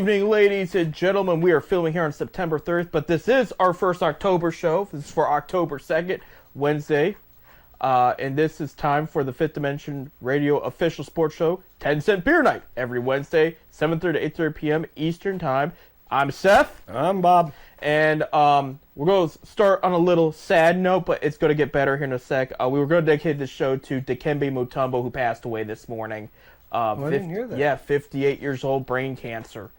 evening, ladies and gentlemen. We are filming here on September 3rd, but this is our first October show. This is for October 2nd, Wednesday. And this is time for the Fifth Dimension Radio official sports show, 10 Cent Beer Night, every Wednesday, 7:30 to 8:30 p.m. Eastern Time. I'm Seth. I'm Bob. And we're going to start on a little sad note, but it's going to get better here in a sec. We were going to dedicate this show to Dikembe Mutombo, who passed away this morning. I didn't hear that. Yeah, 58 years old, brain cancer.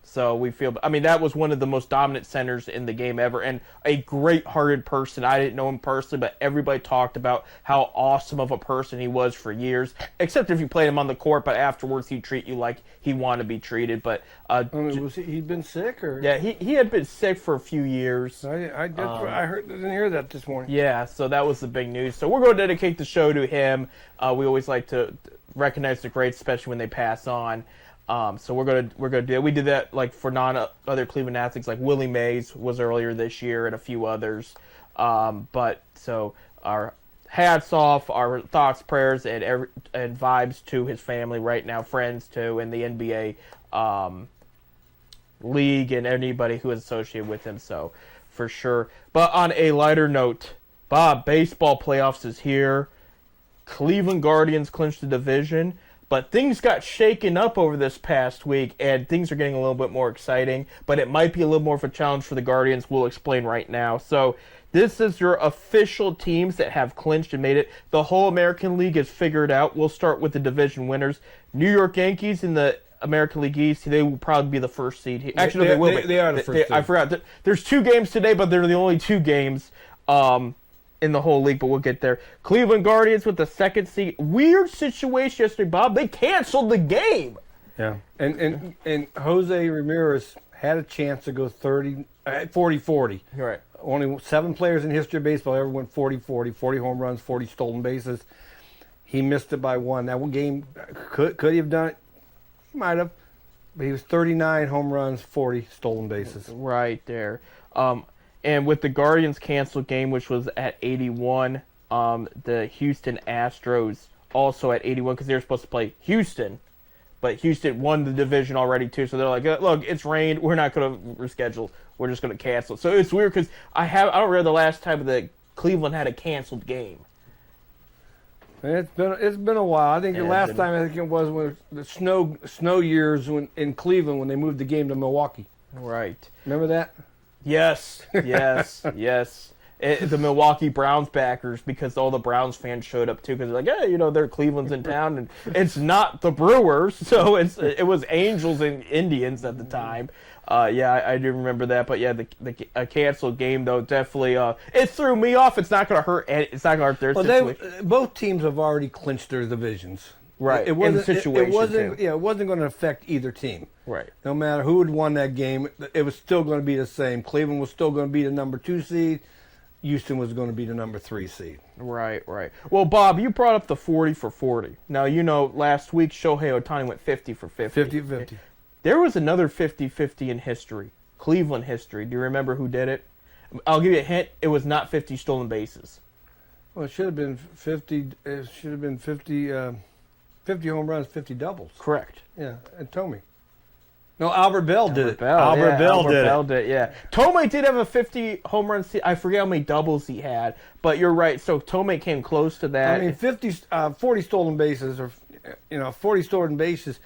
So we feel, I mean, that was one of the most dominant centers in the game ever, and a great-hearted person. I didn't know him personally, but everybody talked about how awesome of a person he was for years, except if you played him on the court, but afterwards he'd treat you like he wanted to be treated. But he'd been sick, or yeah, he had been sick for a few years. I didn't hear that this morning. Yeah, so that was the big news. So we're going to dedicate the show to him. We always like to recognize the greats, especially when they pass on. So we're gonna do it. We did that like for other Cleveland athletes, like Willie Mays was earlier this year, and a few others. But so our hats off, our thoughts, prayers, and vibes to his family right now, friends too, and the NBA league and anybody who is associated with him. So for sure. But on a lighter note, Bob, baseball playoffs is here. Cleveland Guardians clinched the division. But things got shaken up over this past week, and things are getting a little bit more exciting. But it might be a little more of a challenge for the Guardians. We'll explain right now. So this is your official teams that have clinched and made it. The whole American League is figured out. We'll start with the division winners. New York Yankees in the American League East, they will probably be the first seed. Actually, no, they will be. They are the first seed. I forgot. There's 2 games today, but they're the only 2 games in the whole league, but we'll get there. Cleveland Guardians with the 2nd seed. Weird situation yesterday, Bob. They canceled the game. Yeah, and Jose Ramirez had a chance to go 40-40. Right. Only 7 players in history of baseball ever went 40-40, 40 home runs, 40 stolen bases. He missed it by 1. That one game, could he have done it? Might have. But he was 39 home runs, 40 stolen bases. Right there. And with the Guardians canceled game, which was at 81, the Houston Astros also at 81 because they were supposed to play Houston. But Houston won the division already, too. So they're like, look, it's rained. We're not going to reschedule. We're just going to cancel. So it's weird because I don't remember the last time that Cleveland had a canceled game. It's been a while. I think the last time I think it was when the snow years in Cleveland when they moved the game to Milwaukee. Right. Remember that? Yes. The Milwaukee Browns backers, because all the Browns fans showed up too, because they're like, hey, they're Cleveland's in town, and it's not the Brewers, so it was Angels and Indians at the time. I do remember that, but yeah, the canceled game though definitely it threw me off. It's not going to hurt. It's not going to hurt their situation. Both teams have already clinched their divisions. Right. It wasn't going to affect either team. Right. No matter who had won that game, it was still going to be the same. Cleveland was still going to be the number 2 seed. Houston was going to be the number 3 seed. Right. Well, Bob, you brought up the 40 for 40. Now, last week Shohei Ohtani went 50 for 50. 50-50. There was another 50-50 in history, Cleveland history. Do you remember who did it? I'll give you a hint. It was not 50 stolen bases. Well, it should have been 50. It should have been 50 home runs, 50 doubles. Correct. Yeah, and Tomei. No, Albert Bell did it. Albert Bell did it. Yeah. Tomei did have a 50 home run. I forget how many doubles he had, but you're right. So Tomei came close to that. I mean, 40 stolen bases, or 40 stolen bases.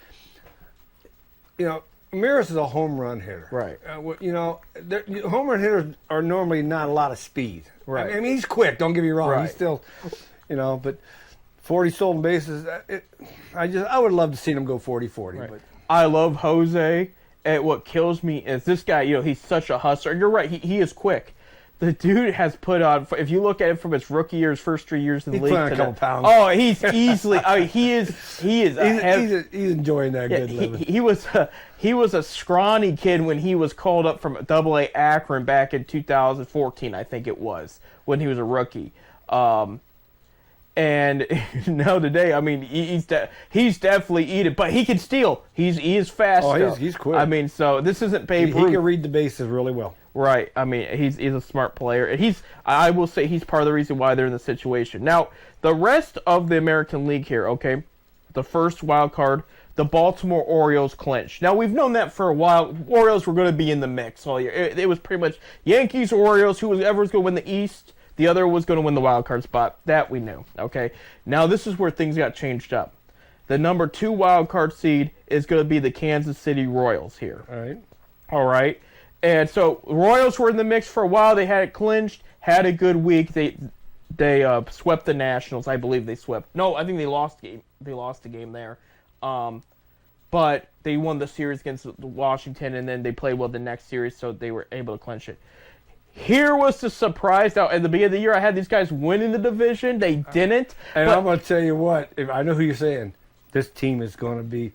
Ramirez is a home run hitter. Right. Home run hitters are normally not a lot of speed. Right. I mean, he's quick. Don't get me wrong. Right. He's still, but 40 stolen bases. I would love to see him go 40-40. Right. But I love Jose. And what kills me is this guy. He's such a hustler. You're right. He is quick. The dude has put on. If you look at it from his rookie years, first 3 years in the league, put on a couple pounds. Oh, he's easily. He is. He's enjoying that good living. He was a scrawny kid when he was called up from AA Akron back in 2014, I think it was, when he was a rookie. And now today, I mean, he's definitely eating, but he can steal. He is fast. Oh, he's quick. I mean, so this isn't Babe Ruth. He can read the bases really well. Right. I mean, he's a smart player. And I will say he's part of the reason why they're in the situation. Now, the rest of the American League here, okay, the first wild card, the Baltimore Orioles clinched. Now, we've known that for a while. Orioles were going to be in the mix all year. It was pretty much Yankees, Orioles, whoever was going to win the East, the other was going to win the wild card spot. That we knew, okay? Now, this is where things got changed up. The number 2 wild card seed is going to be the Kansas City Royals here. All right. And so, Royals were in the mix for a while. They had it clinched, had a good week. They swept the Nationals. I believe they swept. No, I think they lost the game. They lost the game there. But they won the series against Washington, and then they played well the next series, so they were able to clinch it. Here was the surprise. Now, at the beginning of the year, I had these guys winning the division. They didn't. And I'm going to tell you what. If I know who you're saying. This team is going to be...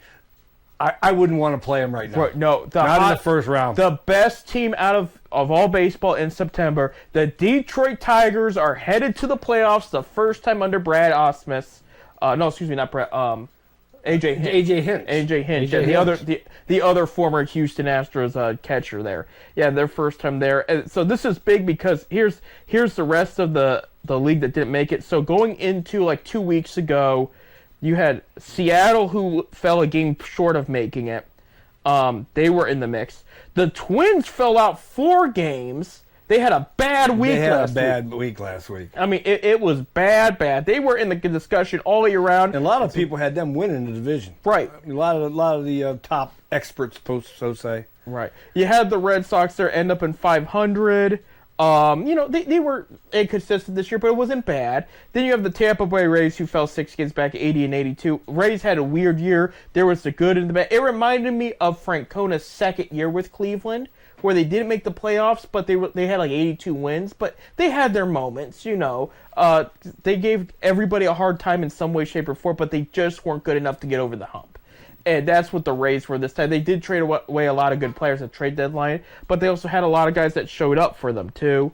I wouldn't want to play them right now. Right, no, not in the first round. The best team out of all baseball in September, the Detroit Tigers are headed to the playoffs the first time under Brad Ausmus. No, excuse me, not Brad. AJ Hinch. AJ Hinch. The other former Houston Astros catcher there. Yeah, their first time there. And so this is big because here's the rest of the league that didn't make it. So going into like 2 weeks ago, you had Seattle, who fell a game short of making it. They were in the mix. The Twins fell out 4 games. They had a bad week last week. I mean, it was bad. They were in the discussion all year round. And a lot of people had them winning the division. Right. A lot of the top experts, so say. Right. You had the Red Sox there end up in 500. They were inconsistent this year, but it wasn't bad. Then you have the Tampa Bay Rays, who fell 6 games back, 80 and 82. Rays had a weird year. There was the good and the bad. It reminded me of Francona's second year with Cleveland, where they didn't make the playoffs, but they had like 82 wins. But they had their moments, They gave everybody a hard time in some way, shape, or form, but they just weren't good enough to get over the hump. And that's what the Rays were this time. They did trade away a lot of good players at trade deadline, but they also had a lot of guys that showed up for them too.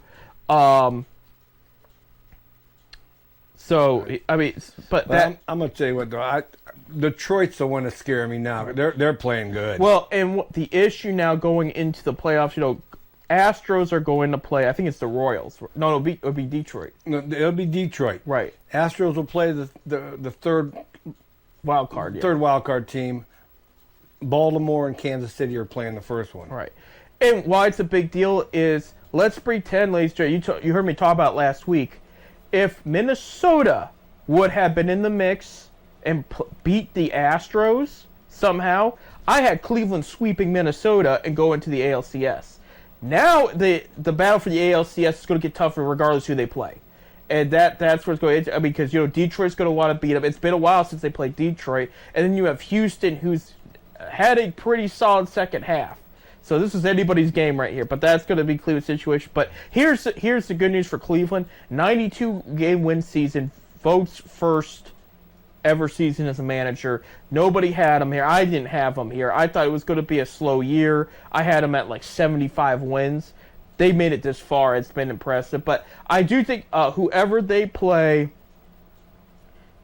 I'm going to tell you what, though. Detroit's the one that's scaring me now. They're playing good. Well, and the issue now going into the playoffs, Astros are going to play. I think it's the Royals. No, it'll be Detroit. No, it'll be Detroit. Right. Astros will play the third wild card. Yeah. Third wild card team. Baltimore and Kansas City are playing the first one. Right. And why it's a big deal is, let's pretend, ladies and gentlemen, you heard me talk about last week, if Minnesota would have been in the mix and beat the Astros somehow, I had Cleveland sweeping Minnesota and go into the ALCS. Now the battle for the ALCS is going to get tougher regardless who they play. And that's where it's going to, because Detroit's going to want to beat them. It's been a while since they played Detroit. And then you have Houston, who's had a pretty solid second half. So this is anybody's game right here. But that's going to be Cleveland's situation. But here's the good news for Cleveland. 92-game win season, Vogt's first ever season as a manager. Nobody had him here. I didn't have him here. I thought it was going to be a slow year. I had him at like 75 wins. They made it this far. It's been impressive. But I do think whoever they play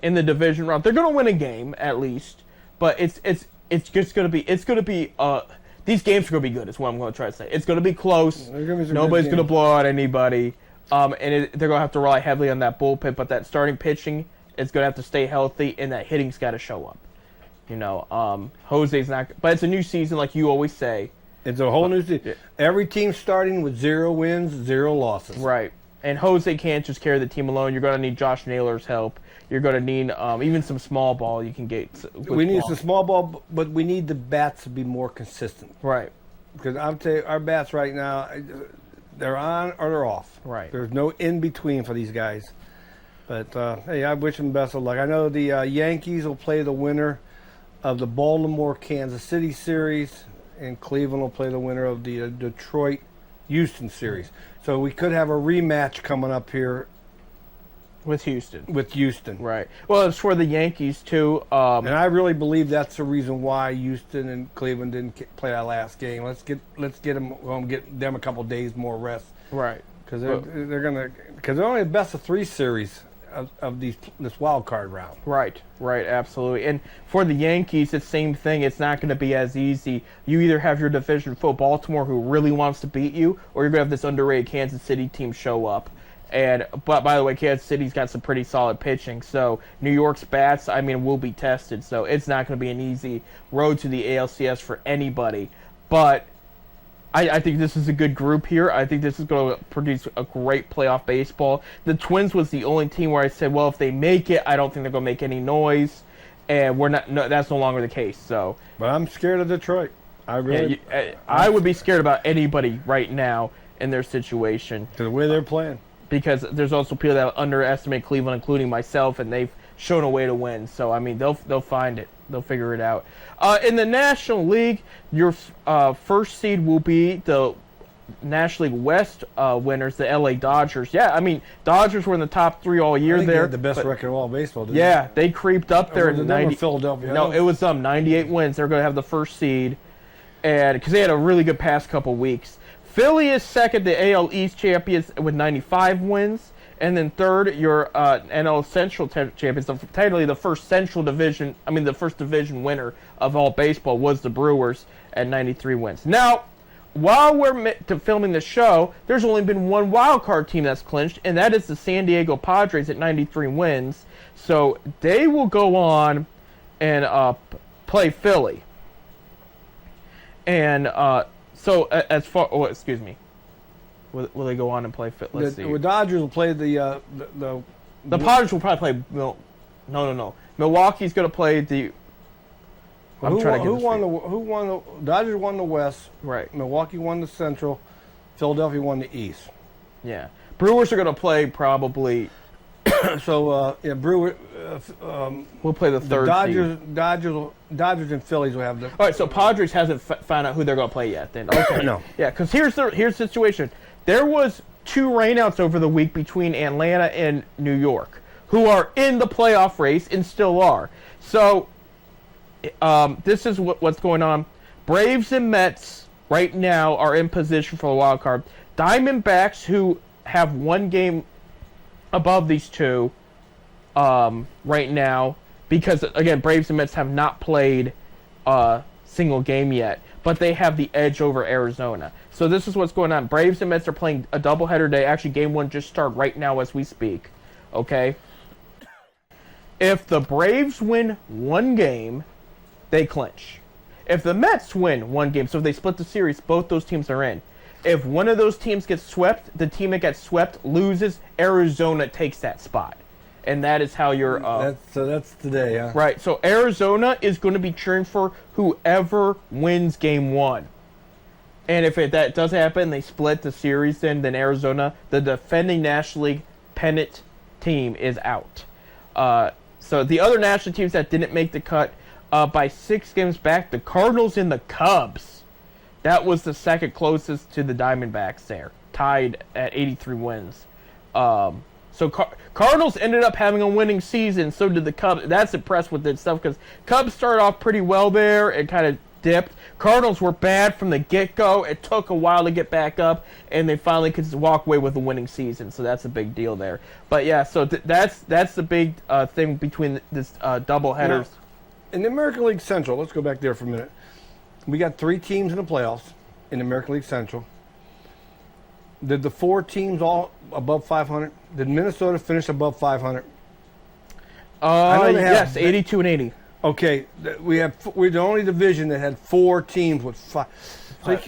in the division round, they're going to win a game at least. But it's just going to be these games are going to be good. Is what I'm going to try to say. It's going to be close. Nobody's going to blow out anybody. They're going to have to rely heavily on that bullpen. But that starting pitching is going to have to stay healthy, and that hitting's got to show up. Jose's not. But it's a new season, like you always say. It's a whole new season. Every team starting with 0 wins, 0 losses. Right. And Jose can't just carry the team alone. You're going to need Josh Naylor's help. You're going to need even some small ball you can get. We need some small ball, but we need the bats to be more consistent. Right. Because I'm telling you, our bats right now, they're on or they're off. Right. There's no in-between for these guys. But, hey, I wish them best of luck. I know the Yankees will play the winner of the Baltimore-Kansas City series, and Cleveland will play the winner of the Detroit-Houston series. So we could have a rematch coming up here with Houston. Right. Well, it's for the Yankees too. And I really believe that's the reason why Houston and Cleveland didn't play that last game. Let's get them home, get them a couple days more rest. Right. Because they're only a best of 3 series of this wild card round. Right, absolutely. And for the Yankees, it's the same thing. It's not going to be as easy. You either have your division foe, Baltimore, who really wants to beat you, or you're going to have this underrated Kansas City team show up. But by the way, Kansas City's got some pretty solid pitching. So New York's bats, I mean, will be tested. So it's not going to be an easy road to the ALCS for anybody. But I think this is a good group here. I think this is going to produce a great playoff baseball. The Twins was the only team where I said, well, if they make it, I don't think they're going to make any noise. And we're not. No, that's no longer the case. So, but I'm scared of Detroit. I would be scared about anybody right now in their situation. To the way they're playing. Because there's also people that underestimate Cleveland, including myself, and they've shown a way to win. So I mean, they'll find it. They'll figure it out. In the National League, your first seed will be the National League West winners, the LA Dodgers. Yeah, I mean, Dodgers were in the top 3 all year. They had the best record of all baseball, didn't they? They creeped up there in 90. Philadelphia. No, it was 98 wins. They're going to have the first seed, and because they had a really good past couple weeks. Philly is second, the AL East champions with 95 wins. And then third, your NL Central champions. Technically, the first Central Division, the first division winner of all baseball was the Brewers at 93 wins. Now, while we're filming the show, there's only been one wild card team that's clinched, and that is the San Diego Padres at 93 wins. So they will go on and play Philly. And so as far, excuse me. Will they go on and play? Let's see. The Dodgers will play the Padres will probably play. No. Milwaukee's going to play the. Who won the Dodgers won the West. Right. Milwaukee won the Central. Philadelphia won the East. Yeah. Brewers are going to play probably. So Brewer. We'll play the third. Dodgers and Phillies will have the. All right. So Padres hasn't found out who they're going to play yet. Then okay. No. Yeah, because here's the situation. There was 2 rainouts over the week between Atlanta and New York, who are in the playoff race and still are. So this is what's going on. Braves and Mets right now are in position for the wild card. Diamondbacks, who have 1 game above these 2 right now, because again, Braves and Mets have not played a single game yet, but they have the edge over Arizona. So this is what's going on. Braves and Mets are playing a doubleheader day. Actually, game 1 just started right now as we speak. Okay? If the Braves win 1 game, they clinch. If the Mets win 1 game, so if they split the series, both those teams are in. If one of those teams gets swept, the team that gets swept loses. Arizona takes that spot. And that is how you're... that's today, huh? Right. So Arizona is going to be cheering for whoever wins game 1. And if that does happen, they split the series then Arizona, the defending National League pennant team, is out. So the other national teams that didn't make the cut by 6 games back, the Cardinals and the Cubs. That was the second closest to the Diamondbacks there, tied at 83 wins. So Cardinals ended up having a winning season. So did the Cubs. That's impressed with this stuff because Cubs started off pretty well there and kind of dipped. Cardinals were bad from the get-go. It took a while to get back up, and they finally could walk away with a winning season. So that's a big deal there. But yeah, so that's the big thing between this doubleheaders. In the American League Central, let's go back there for a minute. We got 3 teams in the playoffs in the American League Central. Did the 4 teams all above 500? Did Minnesota finish above 500? Yes, 82 and 80. Okay, we're the only division that had 4 teams with 5. So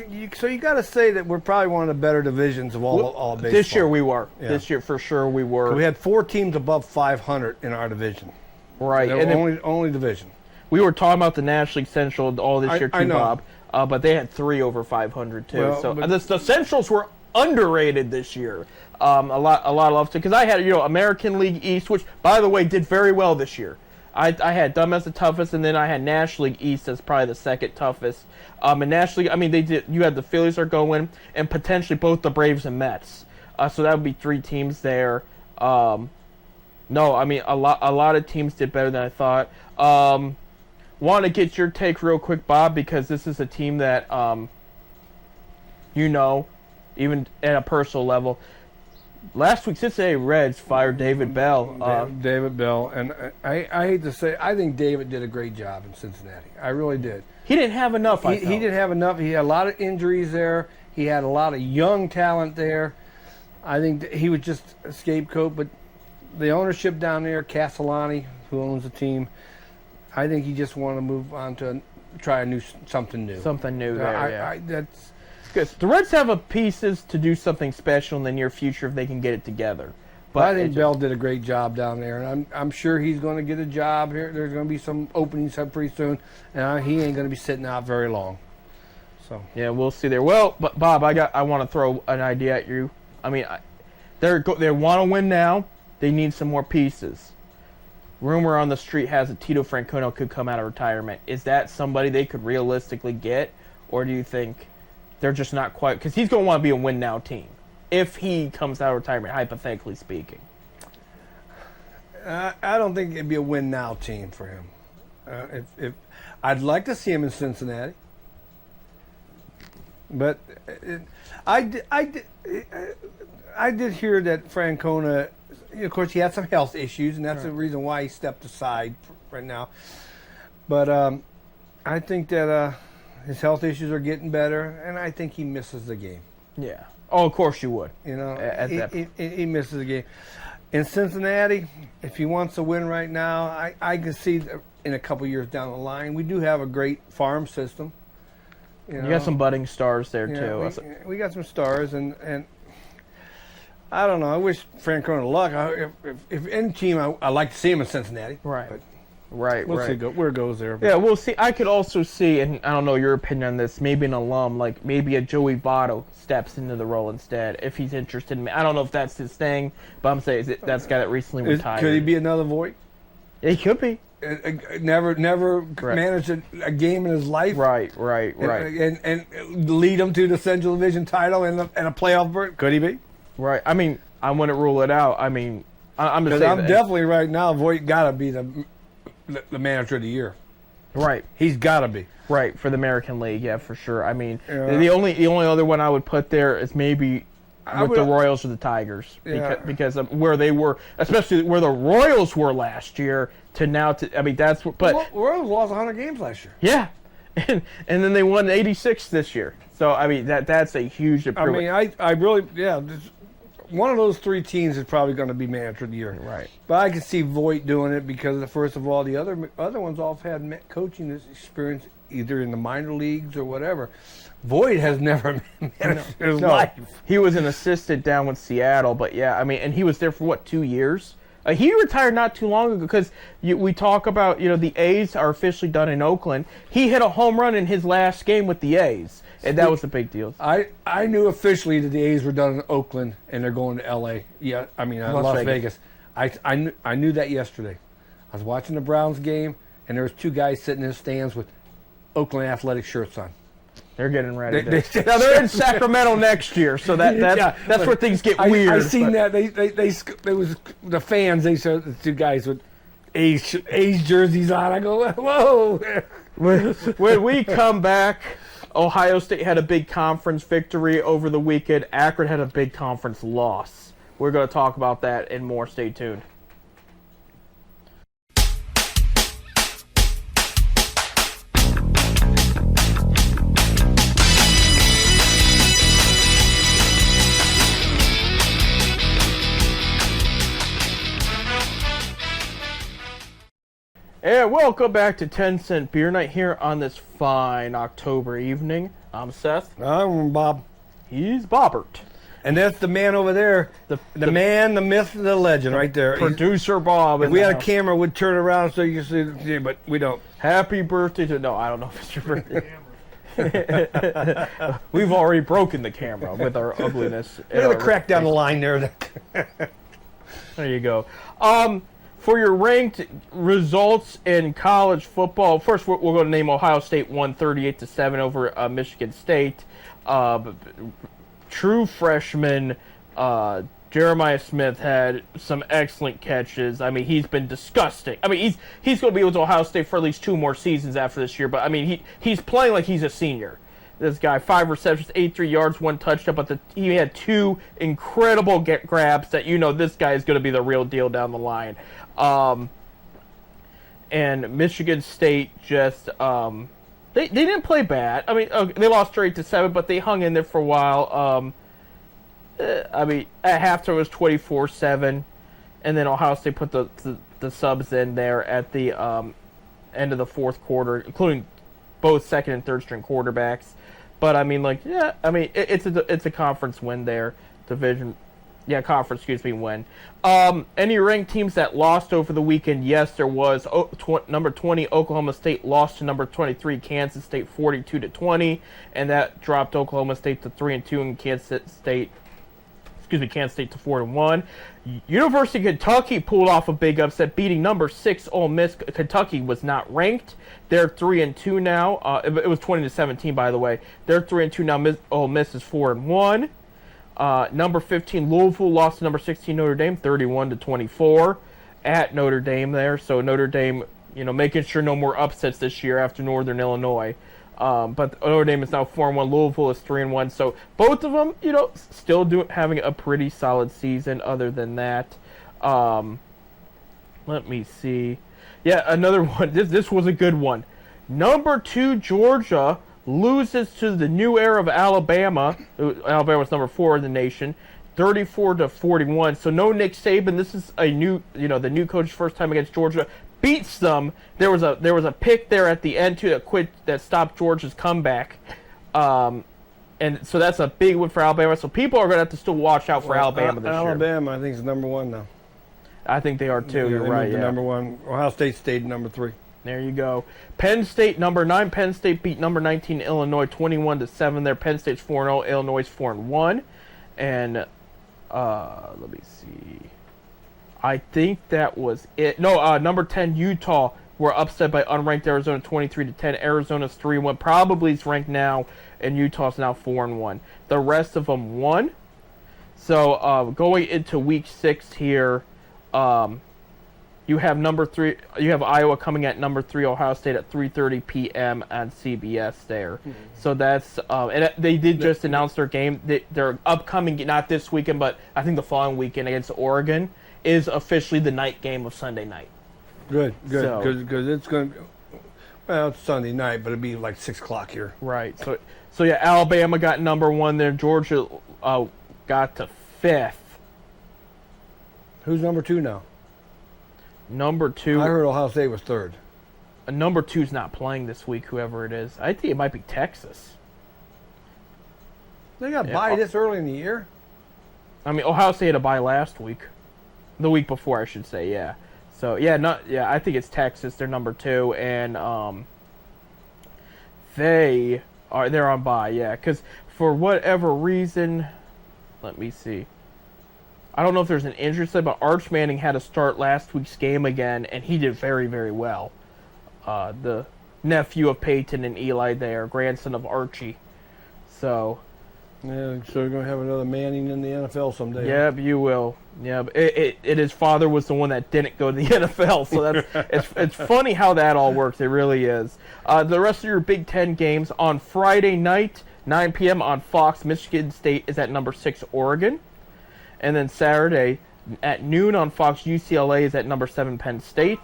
you got to say that we're probably one of the better divisions of all baseball. This year we were. Yeah. This year for sure we were. So we had 4 teams above 500 in our division. Right, and only division. We were talking about the National League Central all this year too, Bob. But they had 3 over 500 too. Well, so the Centrals were underrated this year. A lot of love to, because I had American League East, which by the way did very well this year. I had them as the toughest, and then I had National League East as probably the second toughest. And National League, they did. You had the Phillies are going, and potentially both the Braves and Mets. So that would be 3 teams there. No, a lot of teams did better than I thought. Want to get your take real quick, Bob, because this is a team that even at a personal level. Last week, Cincinnati Reds fired David Bell. David Bell, and I hate to say, I think David did a great job in Cincinnati. I really did. He didn't have enough. He didn't have enough. He had a lot of injuries there. He had a lot of young talent there. I think that he was just a scapegoat, but the ownership down there, Castellani, who owns the team, I think he just wanted to move on to try something new. Something new there, yeah. That's Good. The Reds have a pieces to do something special in the near future if they can get it together. But I think Bell did a great job down there, and I'm sure he's going to get a job here. There's going to be some openings up pretty soon, and he ain't going to be sitting out very long. So yeah, we'll see there. Well, but Bob, I want to throw an idea at you. I mean, they want to win now. They need some more pieces. Rumor on the street has that Tito Francona could come out of retirement. Is that somebody they could realistically get, or do you think they're just not quite? Because he's going to want to be a win now team if he comes out of retirement, hypothetically speaking. I don't think it'd be a win now team for him. If I'd like to see him in Cincinnati, but I did hear that Francona, of course, he had some health issues, and that's the reason why he stepped aside right now. But I think that his health issues are getting better, and I think he misses the game. Yeah. Oh, of course you would. You know, he misses the game. In Cincinnati, if he wants to win right now, I can see in a couple years down the line, we do have a great farm system. You got some budding stars there, too. We got some stars, and I don't know. I wish Francona luck. If any team, I'd like to see him in Cincinnati. Right. But We'll see where it goes there. Yeah, we'll see. I could also see, and I don't know your opinion on this, maybe an alum, like maybe a Joey Votto steps into the role instead if he's interested in me. I don't know if that's his thing, but I'm saying that's guy that recently retired. Could he be another Voit? He could be. Never managed a game in his life. Right. And lead him to the Central Division title and a playoff berth. Could he be? Right. I mean, I wouldn't rule it out. I mean, I'm just saying. I'm definitely right now. Voit got to be the manager of the year. Right. He's got to be. Right, for the American League, yeah, for sure. I mean, the only other one I would put there is maybe the Royals or the Tigers, because of where they were, especially where the Royals were last year to now. I mean, that's what. But Royals lost 100 games last year. Yeah, and then they won 86 this year. So I mean, that's a huge improvement. I mean, I really one of those three teams is probably going to be manager of the year. Right. But I can see Voit doing it because, first of all, the other ones all have had coaching experience either in the minor leagues or whatever. Voit has never managed his life. He was an assistant down with Seattle, but yeah, I mean, and he was there for 2 years? He retired not too long ago because we talk about, the A's are officially done in Oakland. He hit a home run in his last game with the A's, and that was a big deal. I knew officially that the A's were done in Oakland and they're going to L.A. Yeah, I mean, Las Vegas. I knew that yesterday. I was watching the Browns game, and there was two guys sitting in the stands with Oakland Athletic shirts on. They're getting ready. Now they're in Sacramento next year, so that's where things get weird. I seen that they was the fans. They showed the two guys with A's jerseys on. I go, whoa! When we come back, Ohio State had a big conference victory over the weekend. Akron had a big conference loss. We're going to talk about that and more. Stay tuned. And welcome back to 10 Cent Beer Night here on this fine October evening. I'm Seth. I'm Bob. He's Bobbert. And that's the man over there, the man, the myth, the legend right there. Producer Bob. If we had a camera, we'd turn around so you could see, but we don't. Happy birthday to... No, I don't know if it's your birthday. We've already broken the camera with our ugliness. There's a crack down the line there. There you go. For your ranked results in college football, first we're going to name Ohio State won 38-7 over Michigan State. True freshman Jeremiah Smith had some excellent catches. I mean, he's been disgusting. I mean, he's going to be with Ohio State for at least 2 more seasons after this year. But I mean, he's playing like he's a senior. This guy, 5 receptions, 83 yards, 1 touchdown, but he had 2 incredible grabs that this guy is going to be the real deal down the line. And Michigan State just they didn't play bad. I mean, they lost 38-7, but they hung in there for a while. I mean, at halftime it was 24-7, and then Ohio State put the subs in there at the end of the fourth quarter, including both second and third string quarterbacks. But I mean, like, yeah, I mean, it's a conference win there, conference win. Any ranked teams that lost over the weekend? Yes, there was. Number 20 Oklahoma State lost to number 23 Kansas State 42-20, and that dropped Oklahoma State to 3-2 and Kansas State to 4-1. University of Kentucky pulled off a big upset, beating number 6 Ole Miss. Kentucky was not ranked. They're 3-2 now. It was 20-17, by the way. They're 3-2 now. Ole Miss is 4-1. Number 15 Louisville lost to number 16 Notre Dame 31-24 at Notre Dame there. So Notre Dame, making sure no more upsets this year after Northern Illinois. But Notre Dame is now 4-1. Louisville is 3-1. So both of them, still having a pretty solid season. Other than that, let me see. Yeah, another one. This was a good one. Number 2 Georgia loses to the new era of Alabama. Alabama was number 4 in the nation, 34-41. So no Nick Saban. This is a new, the new coach's first time against Georgia. Beats them. There was a pick there at the end too that stopped Georgia's comeback, and so that's a big win for Alabama. So people are going to have to still watch out for Alabama this year. Alabama, I think, is number 1 now. I think they are too. You're right. Yeah. Number 1. Ohio State stayed number 3. There you go. Penn State, number 9. Penn State beat number 19 Illinois 21-7. There, Penn State's 4-0. Illinois is 4-1. And let me see. I think that was it. No, number 10 Utah were upset by unranked Arizona 23-10. Arizona's 3-1. Probably is ranked now, and Utah's now 4-1. The rest of them won. So going into week 6 here. You have number 3. You have Iowa coming at number 3, Ohio State at 3:30 p.m. on CBS there. Mm-hmm. So that's and they did just announce their game. Their upcoming, not this weekend, but I think the following weekend against Oregon is officially the night game of Sunday night. Good, because it's going to. Well, it's Sunday night, but it'd be like 6 o'clock here. Right. So yeah, Alabama got number 1 there. Georgia got to 5th. Who's number 2 now? Number 2. I heard Ohio State was 3rd. Number 2's not playing this week, whoever it is. I think it might be Texas. They got bye this early in the year? I mean, Ohio State had a bye last week. The week before, I should say, yeah. So, I think it's Texas. They're number 2, and they're on bye, yeah. Because for whatever reason, let me see. I don't know if there's an injury, but Arch Manning had to start last week's game again, and he did very, very well. The nephew of Peyton and Eli there, grandson of Archie. So, yeah, so you're going to have another Manning in the NFL someday. Yeah, you will. Yeah, his father was the one that didn't go to the NFL, so that's it's funny how that all works. It really is. The rest of your Big Ten games on Friday night, 9 p.m. on Fox. Michigan State is at number 6 Oregon. And then Saturday at noon on Fox, UCLA is at number 7 Penn State.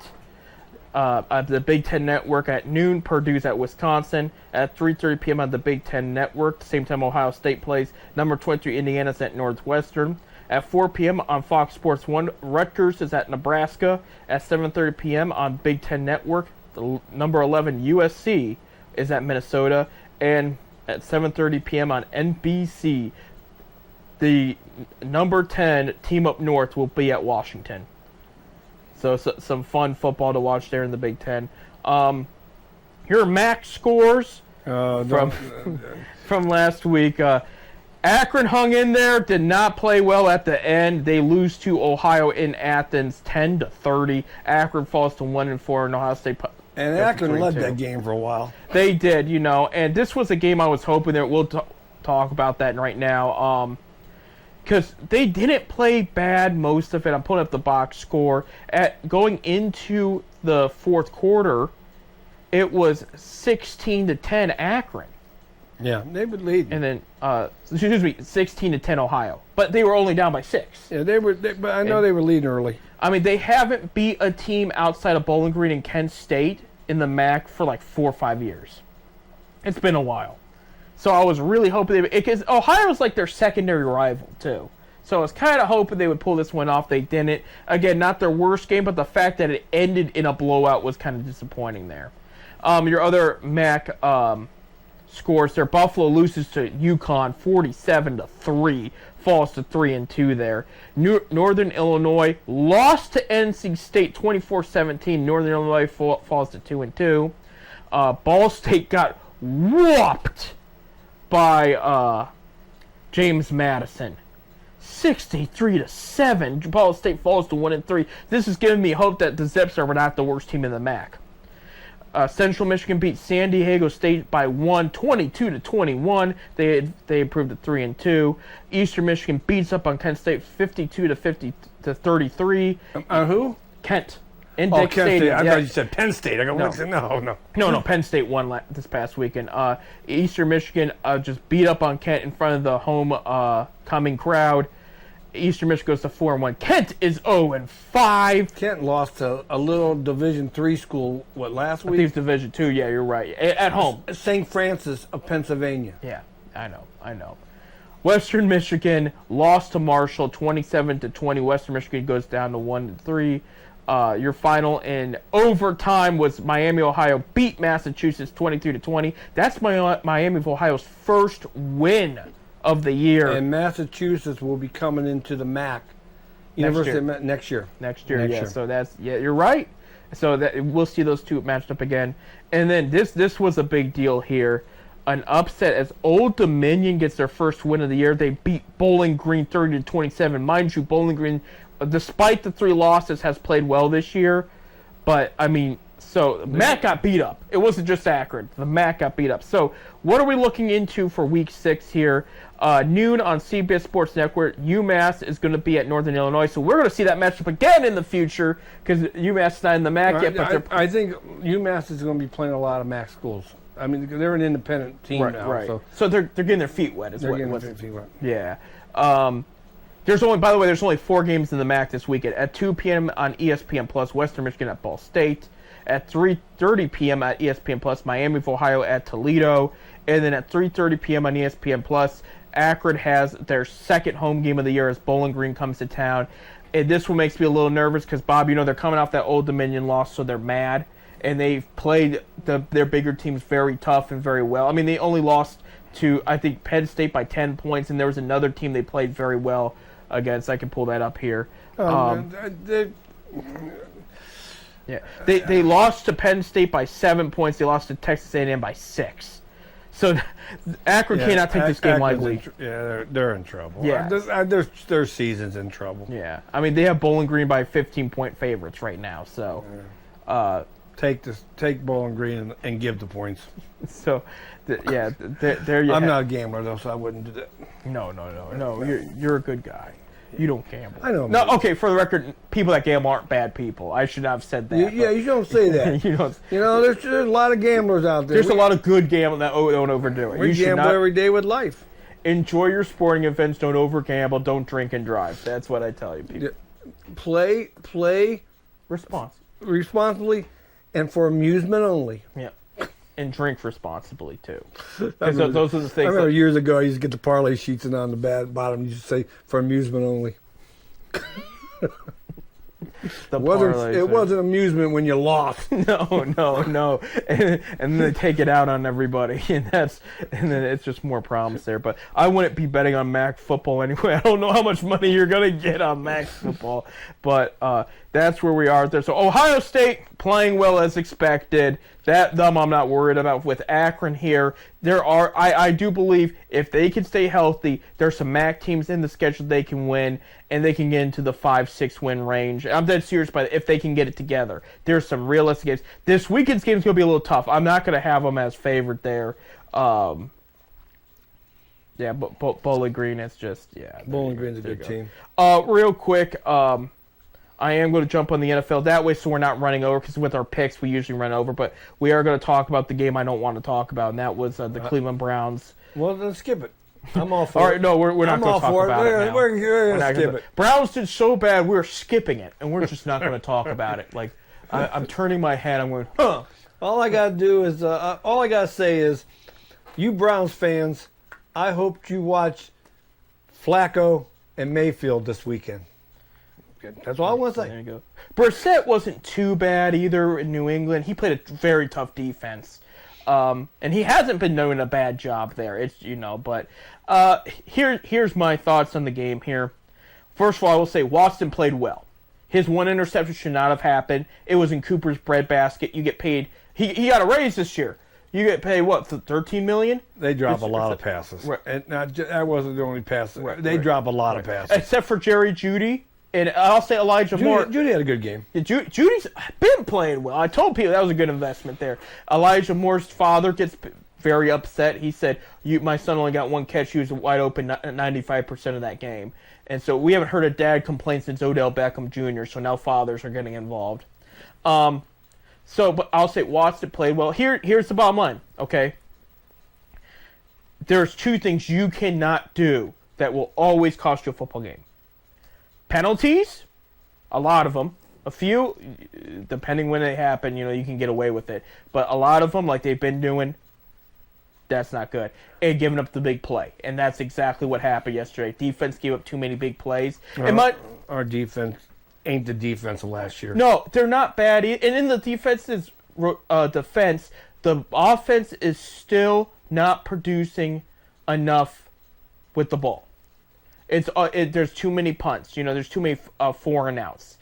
The Big Ten Network at noon, Purdue's at Wisconsin. At 3:30 p.m. on the Big Ten Network, same time Ohio State plays. Number 23 Indiana's at Northwestern. At 4 p.m. on Fox Sports 1, Rutgers is at Nebraska. At 7:30 p.m. on Big Ten Network, the number 11 USC is at Minnesota. And at 7:30 p.m. on NBC, the number 10 team up north will be at Washington. So some fun football to watch there in the Big Ten. Here are MAC scores from last week. Akron hung in there, did not play well at the end. They lose to Ohio in Athens 10-30. Akron falls to 1-4, and Ohio State. And Akron led that game for a while. They did, and this was a game I was hoping that we'll talk about that right now. Because they didn't play bad most of it. I'm pulling up the box score. Going into the fourth quarter, it was 16-10 Akron. Yeah, they would lead. And then, 16-10 Ohio. But they were only down by 6. Yeah, but I know they were leading early. I mean, they haven't beat a team outside of Bowling Green and Kent State in the MAC for like 4 or 5 years. It's been a while. So I was really hoping because Ohio's like their secondary rival too. So I was kind of hoping they would pull this one off. They didn't. Again, not their worst game, but the fact that it ended in a blowout was kind of disappointing there. Your other MAC scores there. Buffalo loses to UConn 47-3, falls to 3-2 there. Northern Illinois lost to NC State 24-17. Northern Illinois falls to 2-2. Ball State got whooped by James Madison. 63-7. Ball State falls to 1-3. This is giving me hope that the Zips are not the worst team in the MAC. Central Michigan beat San Diego State by 22-21. They improved to 3-2. Eastern Michigan beats up on Kent State 52-33. Who? Kent. Kent State. I thought you said Penn State. I go, no. No, Penn State won this past weekend. Eastern Michigan just beat up on Kent in front of the homecoming crowd. Eastern Michigan goes to 4-1. Kent is 0-5. Kent lost to a little Division III school, last I think week? it's Division II. Yeah, you're right. At home. St. Francis of Pennsylvania. Yeah, I know. Western Michigan lost to Marshall 27-20. Western Michigan goes down to 1-3. Your final in overtime was Miami, Ohio beat Massachusetts 22-20. That's Miami of Ohio's first win of the year. And Massachusetts will be coming into the MAC. University next year. Next year. So you're right. So that we'll see those two matched up again. And then this was a big deal here. An upset as Old Dominion gets their first win of the year. They beat Bowling Green 30-27. Mind you, Bowling Green, despite the 3 losses, has played well this year. But I mean, so MAC got beat up. It wasn't just Akron. The MAC got beat up. So what are we looking into for Week 6 here? Noon on CBS Sports Network, UMass is going to be at Northern Illinois. So we're going to see that matchup again in the future because UMass is not in the MAC yet. But I think UMass is going to be playing a lot of MAC schools. I mean, they're an independent team now. Right. So they're getting their feet wet. They're getting their feet wet. Yeah. There's only 4 games in the MAC this weekend. At 2 p.m. on ESPN Plus, Western Michigan at Ball State. At 3:30 p.m. at ESPN Plus, Miami of Ohio at Toledo. And then at 3:30 p.m. on ESPN Plus, Akron has their second home game of the year as Bowling Green comes to town. And this one makes me a little nervous because, Bob, they're coming off that Old Dominion loss, so they're mad. And they've played their bigger teams very tough and very well. I mean, they only lost to, I think, Penn State by 10 points, and there was another team they played very well against. I can pull that up here. Yeah, they lost to Penn State by 7 points. They lost to Texas A&M by 6. So Akron cannot take this game lightly. They're in trouble. Yeah, their season's in trouble. Yeah, I mean they have Bowling Green by 15-point favorites right now. So take Bowling Green and give the points. So there you. I'm not a gambler though, so I wouldn't do that. No. You're a good guy. You don't gamble. I know. No, okay. For the record, people that gamble aren't bad people. I should not have said that. You don't say that. There's a lot of gamblers out there. There's a lot of good gamblers that don't overdo it. We gamble every day with life. Enjoy your sporting events. Don't over gamble. Don't drink and drive. That's what I tell you, people. Play responsibly, and for amusement only. Yeah. And drink responsibly too. Because those are the things. I remember years ago, I used to get the parlay sheets, and on the bottom, you used to say "for amusement only." It wasn't amusement when you lost. No. And then they take it out on everybody, and then it's just more problems there. But I wouldn't be betting on MAC football anyway. I don't know how much money you're gonna get on MAC football, but that's where we are there. So Ohio State playing well as expected. That I'm not worried about. With Akron here, I do believe if they can stay healthy, there's some MAC teams in the schedule they can win, and they can get into the 5-6 win range. I'm dead serious, but if they can get it together, there's some realistic games. This weekend's game is going to be a little tough. I'm not going to have them as favored there. But Bowling Green is just Bowling Green's a good team. Real quick. I am going to jump on the NFL that way so we're not running over, because with our picks we usually run over, but we are going to talk about the game I don't want to talk about, and that was the Cleveland Browns. Well, then skip it. I'm all for it. All right, no, we're not going to talk about it now. We're going to skip it. Browns did so bad, we're skipping it, and we're just not going to talk about it. Like, I'm turning my head, I'm going, huh. All I got to say is, You Browns fans, I hope you watch Flacco and Mayfield this weekend. That's all I want to There say. you go. Brissett wasn't too bad either in New England. He played a very tough defense. And he hasn't been doing a bad job there. It's but here's my thoughts on the game here. First of all, I will say Watson played well. His one interception should not have happened. It was in Cooper's breadbasket. You get paid. He got a raise this year. You get paid what, $13 million? They drop a lot of passes. Right. And that wasn't the only pass. Right, They right, drop a lot of passes. Except for Jerry Jeudy. And I'll say Elijah Moore. Judy had a good game. Judy's been playing well. I told people that was a good investment there. Elijah Moore's father gets very upset. He said, my son only got one catch. He was wide open 95% of that game. And so we haven't heard a dad complain since Odell Beckham Jr., so now fathers are getting involved. But I'll say Watson played well. Here's the bottom line, okay? There's two things you cannot do that will always cost you a football game. Penalties, a lot of them. A few, depending when they happen, you can get away with it. But a lot of them, like they've been doing, that's not good. And giving up the big play. And that's exactly what happened yesterday. Defense gave up too many big plays. Our defense ain't the defense of last year. No, they're not bad. And in the defense, the offense is still not producing enough with the ball. There's too many punts. There's too many 4 and outs.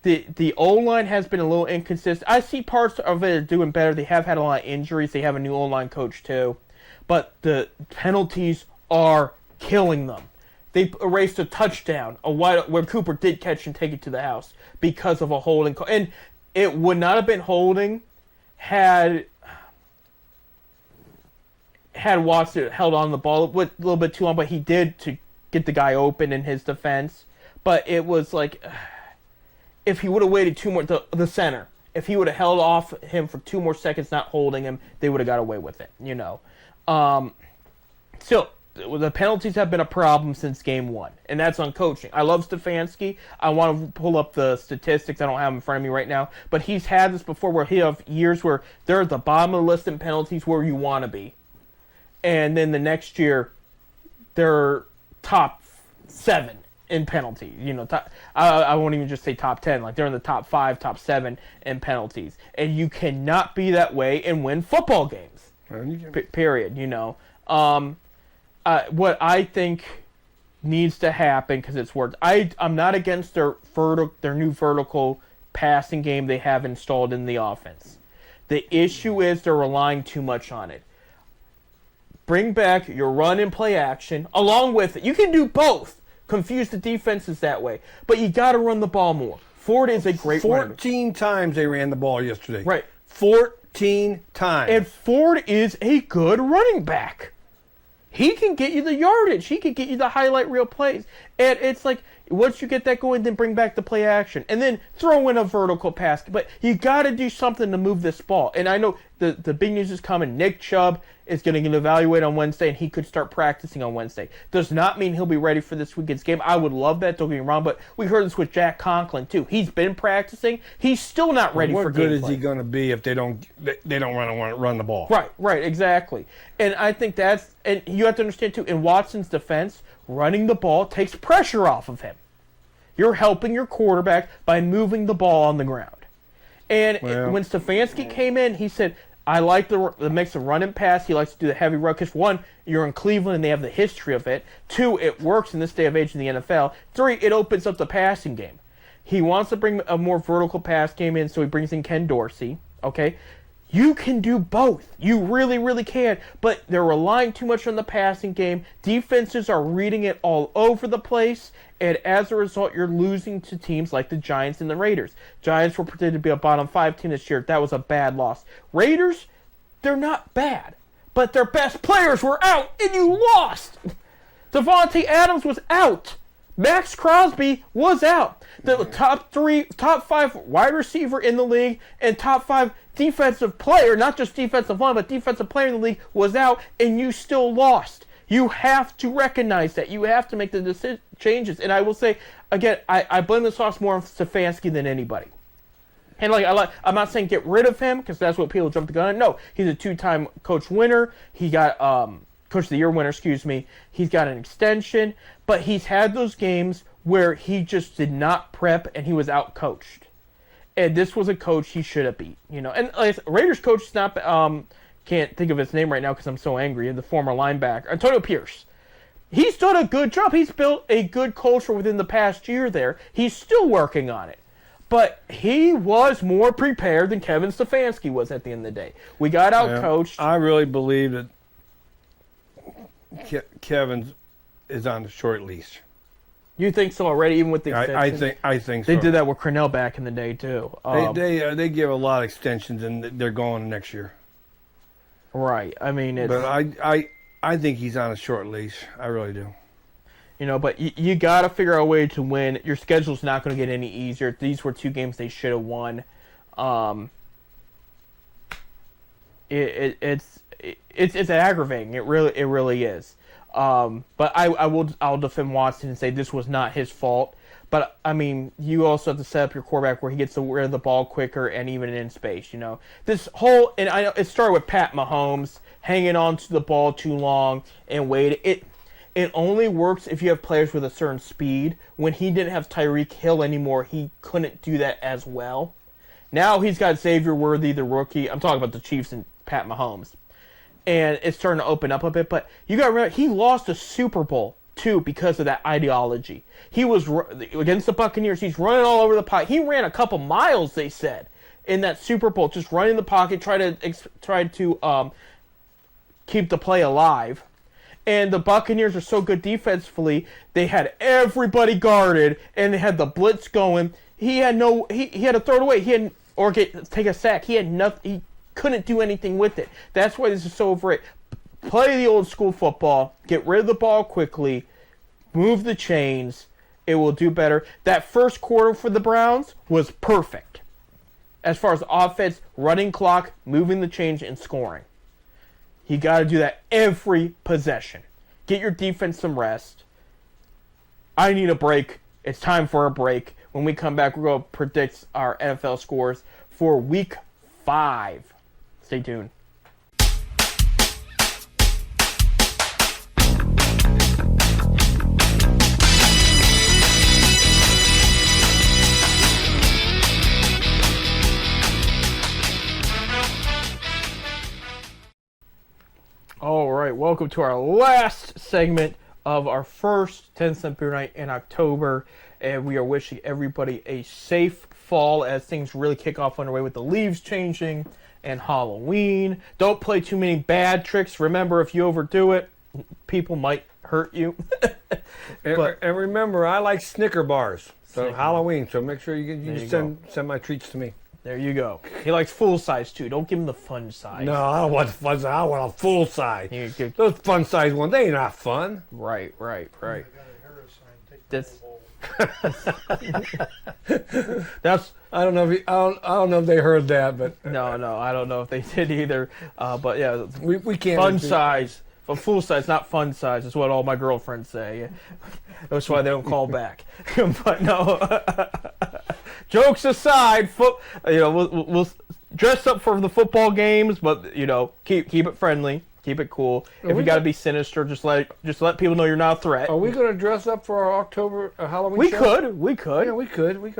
The O-line has been a little inconsistent. I see parts of it doing better. They have had a lot of injuries. They have a new O-line coach too. But the penalties are killing them. They erased a touchdown, where Cooper did catch and take it to the house because of a holding call. And it would not have been holding had Watson held on the ball a little bit too long, but he did to get the guy open in his defense. But it was like, if he would have waited 2 more, the center, if he would have held off him for 2 more seconds, not holding him, they would have got away with it, Still, the penalties have been a problem since game 1, and that's on coaching. I love Stefanski. I want to pull up the statistics. I don't have them in front of me right now, but he's had this before where he have years where they're at the bottom of the list in penalties where you want to be. And then the next year, they're top 7 in penalty. I won't even just say top 10. Like, they're in the top 5, top 7 in penalties. And you cannot be that way and win football games. Period. What I think needs to happen, because it's worked. I'm not against their new vertical passing game they have installed in the offense. The issue is they're relying too much on it. Bring back your run and play action along with it. You can do both. Confuse the defenses that way. But you got to run the ball more. Ford is a great runner. 14 times they ran the ball yesterday. Right. 14 times. And Ford is a good running back. He can get you the yardage. He can get you the highlight reel plays. And it's like, once you get that going, then bring back the play action. And then throw in a vertical pass. But you got to do something to move this ball. And I know the big news is coming. Nick Chubb is going to get evaluated on Wednesday, and he could start practicing on Wednesday. Does not mean he'll be ready for this weekend's game. I would love that, don't get me wrong, but we heard this with Jack Conklin, too. He's been practicing. He's still not ready for gameplay. What good is he going to be if they don't run the ball? Right, exactly. And I think and you have to understand, too, in Watson's defense, running the ball takes pressure off of him. You're helping your quarterback by moving the ball on the ground. And when Stefanski came in, he said, I like the mix of run and pass. He likes to do the heavy ruck. Because 1, you're in Cleveland and they have the history of it. 2, it works in this day of age in the NFL. 3, it opens up the passing game. He wants to bring a more vertical pass game in, so he brings in Ken Dorsey. Okay? You can do both. You really, really can. But they're relying too much on the passing game. Defenses are reading it all over the place. And as a result, you're losing to teams like the Giants and the Raiders. Giants were predicted to be a bottom 5 team this year. That was a bad loss. Raiders, they're not bad. But their best players were out, and you lost. Devontae Adams was out. Max Crosby was out. The top 5 wide receiver in the league and top 5 defensive player, not just defensive line, but defensive player in the league was out, and you still lost. You have to recognize that. You have to make the changes. And I will say, again, I blame this loss more on Stefanski than anybody. And I'm not saying get rid of him because that's what people jump the gun. No, he's a 2-time coach winner. He got coach of the year winner, excuse me. He's got an extension, but he's had those games where he just did not prep and he was out coached. And this was a coach he should have beat, And Raiders coach is not can't think of his name right now because I'm so angry. The former linebacker Antonio Pierce. He's done a good job. He's built a good culture within the past year there. He's still working on it. But he was more prepared than Kevin Stefanski was at the end of the day. We got out-coached. I really believe that Kevin is on a short leash. You think so already, even with the extension? I think so. They did that with Cornell back in the day, too. They give a lot of extensions, and they're going next year. Right. I mean, it's... But I think he's on a short leash. I really do. But you got to figure out a way to win. Your schedule's not going to get any easier. These were 2 games they should have won. It's aggravating. It really is. But I'll defend Watson and say this was not his fault. But I mean, you also have to set up your quarterback where he gets to rid of the ball quicker and even in space. This whole and I know it started with Pat Mahomes hanging on to the ball too long and waiting. It only works if you have players with a certain speed. When he didn't have Tyreek Hill anymore, he couldn't do that as well. Now he's got Xavier Worthy, the rookie. I'm talking about the Chiefs and Pat Mahomes. And it's starting to open up a bit. But you got to remember, he lost a Super Bowl, too, because of that ideology. He was, against the Buccaneers, he's running all over the pocket. He ran a couple miles, they said, in that Super Bowl, just running the pocket, try to keep the play alive. And the Buccaneers are so good defensively, they had everybody guarded, and they had the blitz going. He had to throw it away. Take a sack. He had nothing. He couldn't do anything with it. That's why this is so overrated. Play the old school football. Get rid of the ball quickly. Move the chains. It will do better. That first quarter for the Browns was perfect. As far as offense, running clock, moving the chains, and scoring. You got to do that every possession. Get your defense some rest. I need a break. It's time for a break. When we come back, we're going to predict our NFL scores for Week 5. Stay tuned. All right, welcome to our last segment of our first 10-cent beer night in October, and we are wishing everybody a safe fall as things really kick off underway with the leaves changing and Halloween. Don't play too many bad tricks. Remember, if you overdo it, people might hurt you. And remember, I like Snicker bars. So Halloween, so make sure you send my treats to me. There you go. He likes full size too. Don't give him the fun size. No, I don't want the fun size. I want a full size. Those fun size ones, they ain't not fun. Right. That's. I don't know if they heard that, but no, I don't know if they did either. But yeah, we can't. Fun size, for full size, not fun size. Is what all my girlfriends say. That's why they don't call back. But no. Jokes aside, we'll dress up for the football games, but keep it friendly, keep it cool. If you got to be sinister, just let people know you're not a threat. Are we going to dress up for our October Halloween We show? We could. Yeah, we could. We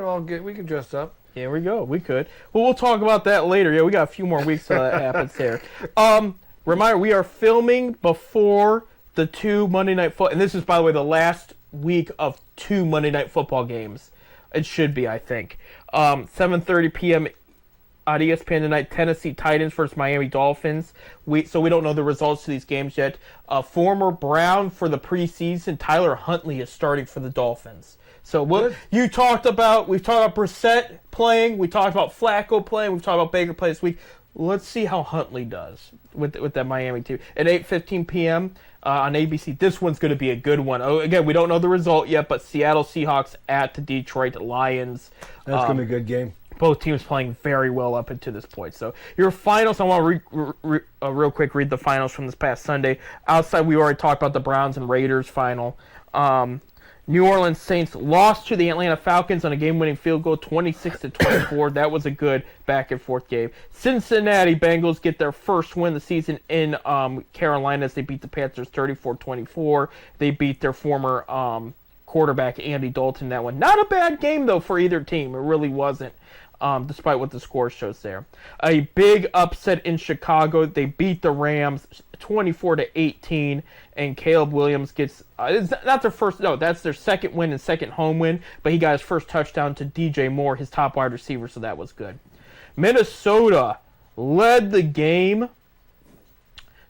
could dress up. Here we go. We could. Well, we'll talk about that later. Yeah, we got a few more weeks till that happens there. Reminder: we are filming before the 2 Monday Night Football, and this is, by the way, the last week of 2 Monday Night Football games. It should be, I think. 7:30 p.m. on ESPN tonight, Tennessee Titans versus Miami Dolphins. So we don't know the results of these games yet. Former Brown for the preseason, Tyler Huntley is starting for the Dolphins. So we've talked about Brissett playing, we talked about Flacco playing, we've talked about Baker playing this week. Let's see how Huntley does with that Miami team. At 8:15 p.m. On ABC, this one's going to be a good one. Oh, again, we don't know the result yet, but Seattle Seahawks at the Detroit Lions. That's going to be a good game. Both teams playing very well up until this point. So your finals, I want to real quick read the finals from this past Sunday. Outside, we already talked about the Browns and Raiders final. New Orleans Saints lost to the Atlanta Falcons on a game-winning field goal, 26-24. That was a good back-and-forth game. Cincinnati Bengals get their first win of the season in Carolina as they beat the Panthers 34-24. They beat their former quarterback Andy Dalton in that one. Not a bad game, though, for either team. It really wasn't, despite what the score shows there. A big upset in Chicago. They beat the Rams 24-18, and Caleb Williams gets it's not their first, no, that's their second win and second home win, but he got his first touchdown to DJ Moore, his top wide receiver, so that was good. Minnesota led the game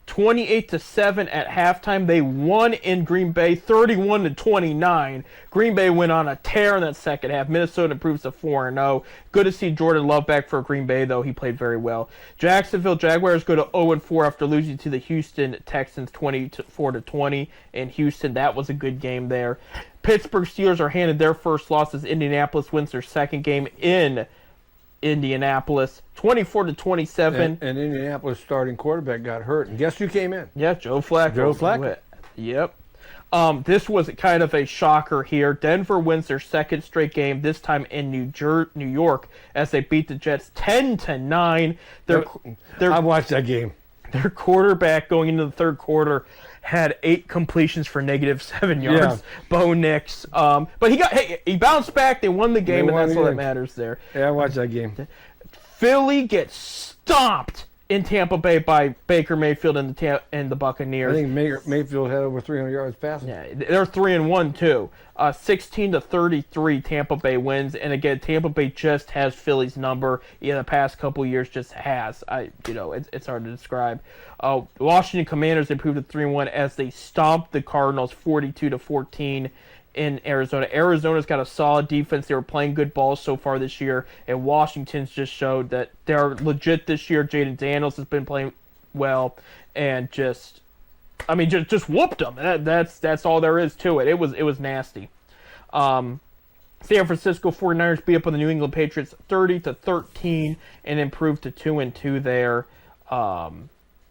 28-7 at halftime. They won in Green Bay 31-29. Green Bay went on a tear in that second half. Minnesota improves to 4-0. Good to see Jordan Love back for Green Bay, though. He played very well. Jacksonville Jaguars go to 0-4 after losing to the Houston Texans 24-20 in Houston. That was a good game there. Pittsburgh Steelers are handed their first loss as Indianapolis wins their second game in Indianapolis 24-27. And Indianapolis starting quarterback got hurt. And guess who came in? Yeah, Joe Flacco. Joe Flacco. Yep. This was kind of a shocker here. Denver wins their second straight game, this time in New York, as they beat the Jets 10-9. I watched that game. Their quarterback going into the third quarter had 8 completions for -7 yards. Yeah. Bo Nix. But he bounced back. They won the game, and that's all that matters there. Yeah, I watched that game. Philly gets stomped in Tampa Bay by Baker Mayfield and the Buccaneers. I think Mayfield had over 300 yards passing. Yeah, they're 3-1 too. 16-33, Tampa Bay wins, and again, Tampa Bay just has Philly's number. In the past couple years, just has. It's hard to describe. Washington Commanders improved to 3-1 as they stomped the Cardinals 42-14 in Arizona. Arizona's got a solid defense. They were playing good balls so far this year, and Washington's just showed that they're legit this year. Jaden Daniels has been playing well, and just whooped them. That's all there is to it. It was nasty. San Francisco 49ers beat up on the New England Patriots 30-13 and improved to 2-2 there.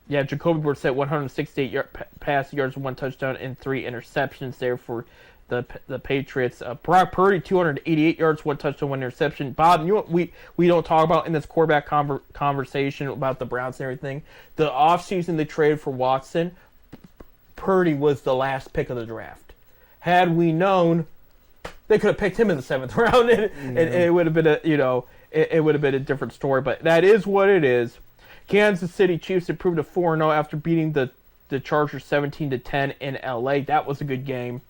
Jacoby Brissett 168 pass yards, 1 touchdown, and 3 interceptions there for the Patriots. Brock Purdy 288 yards, 1 touchdown, 1 interception. Bob, you know what we don't talk about in this quarterback conversation about the Browns and everything? The offseason they traded for Watson, Purdy was the last pick of the draft. Had we known, they could have picked him in the 7th round, and it would have been it would have been a different story. But that is what it is. Kansas City Chiefs improved to 4-0 after beating the Chargers 17-10 in LA. That was a good game.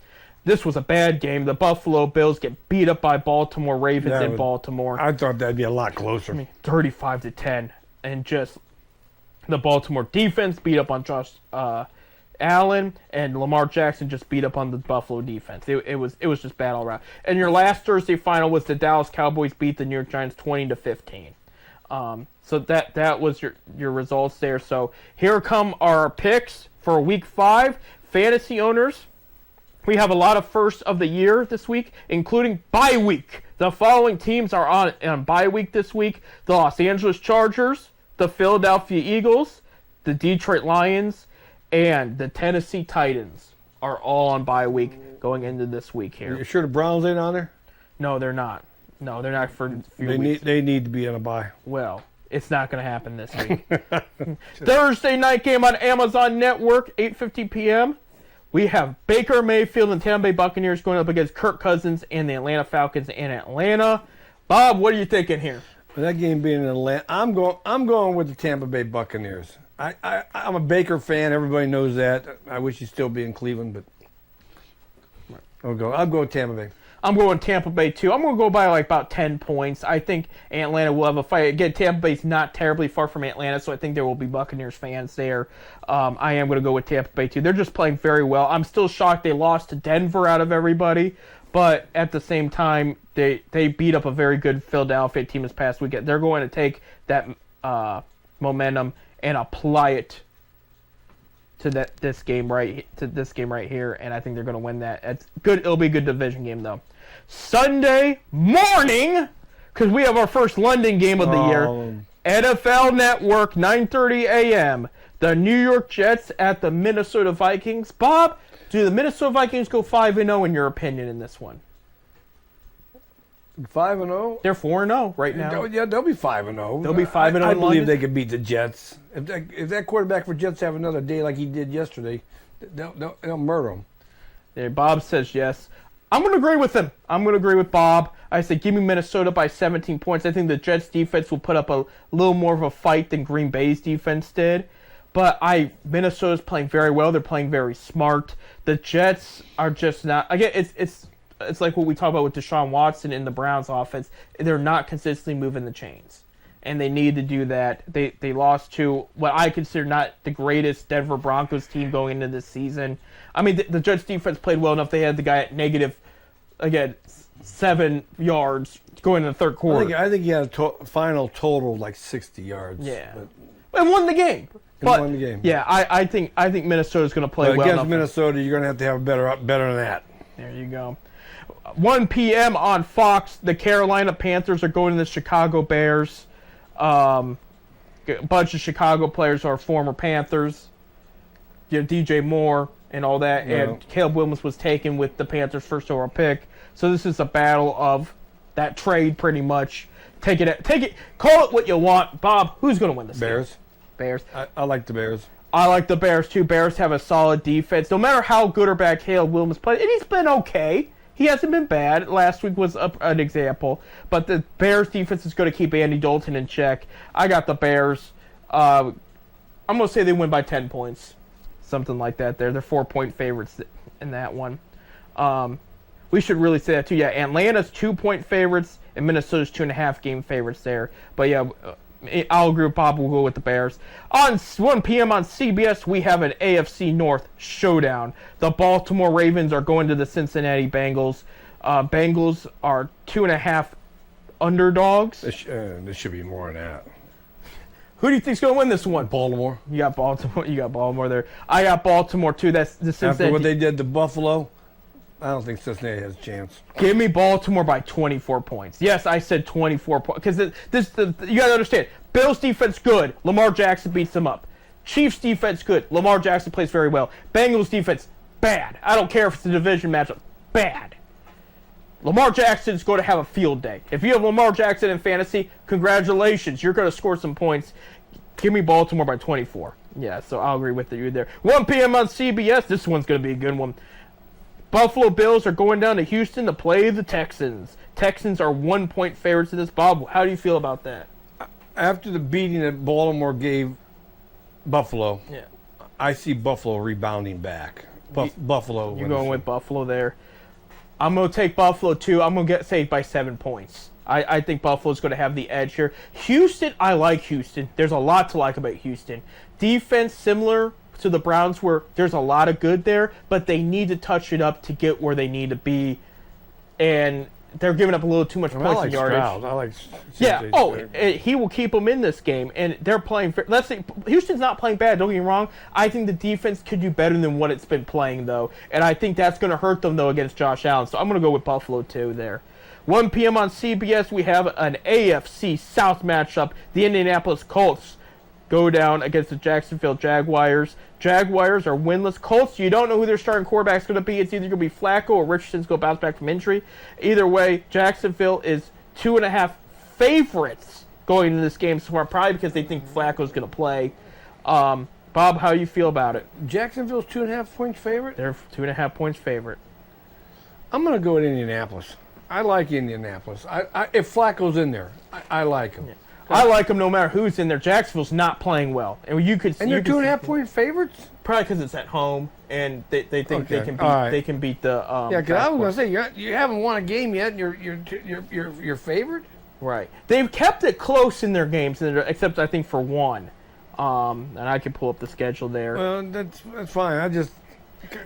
This was a bad game. The Buffalo Bills get beat up by Baltimore Ravens in Baltimore. I thought that'd be a lot closer. 35-10, and just the Baltimore defense beat up on Josh Allen, and Lamar Jackson just beat up on the Buffalo defense. It was just bad all around. And your last Thursday final was the Dallas Cowboys beat the New York Giants 20-15. So that was your results there. So here come our picks for Week 5. Fantasy owners, we have a lot of firsts of the year this week, including bye week. The following teams are on bye week this week: the Los Angeles Chargers, the Philadelphia Eagles, the Detroit Lions, and the Tennessee Titans are all on bye week going into this week here. You sure the Browns ain't on there? No, they're not. No, they're not for a few weeks. They need to be on a bye. Well, it's not going to happen this week. Thursday night game on Amazon Network, 8:50 p.m. We have Baker Mayfield and Tampa Bay Buccaneers going up against Kirk Cousins and the Atlanta Falcons in Atlanta. Bob, what are you thinking here? With that game being in Atlanta, I'm going with the Tampa Bay Buccaneers. I'm a Baker fan. Everybody knows that. I wish he'd still be in Cleveland, but I'll go with Tampa Bay. I'm going Tampa Bay, too. I'm going to go by about 10 points. I think Atlanta will have a fight. Again, Tampa Bay's not terribly far from Atlanta, so I think there will be Buccaneers fans there. I am going to go with Tampa Bay, too. They're just playing very well. I'm still shocked they lost to Denver out of everybody, but at the same time, they beat up a very good Philadelphia team this past weekend. They're going to take that momentum and apply it to this game right here, and I think they're going to win that. It's good. It'll be a good division game, though. Sunday morning, because we have our first London game of the year. NFL Network, 9:30 a.m. The New York Jets at the Minnesota Vikings. Bob, do the Minnesota Vikings go 5-0 in your opinion in this one? 5-0. They're 4-0 right now. Yeah, they'll be 5-0. They'll be 5-0 I in believe London? they could beat the Jets. If that quarterback for Jets have another day like he did yesterday, they'll murder him. Yeah, Bob says yes. I'm going to agree with him. I'm going to agree with Bob. I say give me Minnesota by 17 points. I think the Jets defense will put up a little more of a fight than Green Bay's defense did. But Minnesota's playing very well. They're playing very smart. The Jets are just not. Again, it's like what we talk about with Deshaun Watson in the Browns offense. They're not consistently moving the chains, and they need to do that. They lost to what I consider not the greatest Denver Broncos team going into this season. I mean, the Jets defense played well enough. They had the guy at negative, again, 7 yards going in the third quarter. I think he had a final total of like 60 yards. Yeah, and won the game. Won the game. Yeah, I think Minnesota's going to play well against enough. Minnesota, you're going to have better than that. There you go. 1 p.m. on Fox, the Carolina Panthers are going to the Chicago Bears. A bunch of Chicago players are former Panthers. DJ Moore and all that. Yeah. And Caleb Williams was taken with the Panthers' first overall pick. So this is a battle of that trade pretty much. Take it. Call it what you want. Bob, who's going to win this Bears. game? Bears. I like the Bears. I like the Bears too. Bears have a solid defense. No matter how good or bad Caleb Williams played, and he's been okay. He hasn't been bad. Last week was an example. But the Bears defense is going to keep Andy Dalton in check. I got the Bears. I'm going to say they win by 10 points. Something like that there. They're 4-point favorites in that one. We should really say that too. Yeah, Atlanta's 2-point favorites and Minnesota's 2.5 game favorites there. But yeah, I'll agree with Bob. We'll go with the Bears. On 1 p.m. on CBS, we have an AFC North showdown. The Baltimore Ravens are going to the Cincinnati Bengals. Bengals are 2.5 underdogs. There should be more than that. Who do you think's going to win this one? Baltimore. You got Baltimore. You got Baltimore there. I got Baltimore too. That's the Cincinnati. After what they did to Buffalo, I don't think Cincinnati has a chance. Give me Baltimore by 24 points. Yes, I said 24 points. Because you got to understand, Bills defense good. Lamar Jackson beats them up. Chiefs defense good. Lamar Jackson plays very well. Bengals defense bad. I don't care if it's a division matchup. Bad. Lamar Jackson's going to have a field day. If you have Lamar Jackson in fantasy, congratulations. You're going to score some points. Give me Baltimore by 24. Yeah, so I'll agree with you there. 1 p.m. on CBS. This one's going to be a good one. Buffalo Bills are going down to Houston to play the Texans. Texans are 1-point favorites in this. Bob, how do you feel about that? After the beating that Baltimore gave Buffalo, Yeah. I see Buffalo rebounding back. Buffalo. You're going with Buffalo there. I'm going to take Buffalo too. I'm going to get saved by 7 points. I think Buffalo's going to have the edge here. Houston, I like Houston. There's a lot to like about Houston. Defense similar to the Browns, where there's a lot of good there, but they need to touch it up to get where they need to be. And they're giving up a little too much points and yardage. Stroud. I like. Yeah. He will keep them in this game, and they're playing. Let's say Houston's not playing bad. Don't get me wrong. I think the defense could do better than what it's been playing, though, and I think that's going to hurt them though against Josh Allen. So I'm going to go with Buffalo too there. 1 p.m. on CBS, we have an AFC South matchup. The Indianapolis Colts go down against the Jacksonville Jaguars. Jaguars are winless. Colts, you don't know who their starting quarterback's going to be. It's either going to be Flacco or Richardson's going to bounce back from injury. Either way, Jacksonville is 2.5 favorites going into this game so far, probably because they think Flacco's going to play. Bob, how do you feel about it? Jacksonville's 2.5 points favorite. They're 2.5 points favorite. I'm going to go with Indianapolis. I like Indianapolis. If Flacco's in there, I like him. Yeah. I like them no matter who's in there. Jacksonville's not playing well, and you could. And they're 2.5 point favorites. Probably because it's at home, and they think Okay. they can beat the. Yeah, because I was going to say you haven't won a game yet. And you're favored. Right. They've kept it close in their games, except I think for one. And I can pull up the schedule there. Well, that's fine.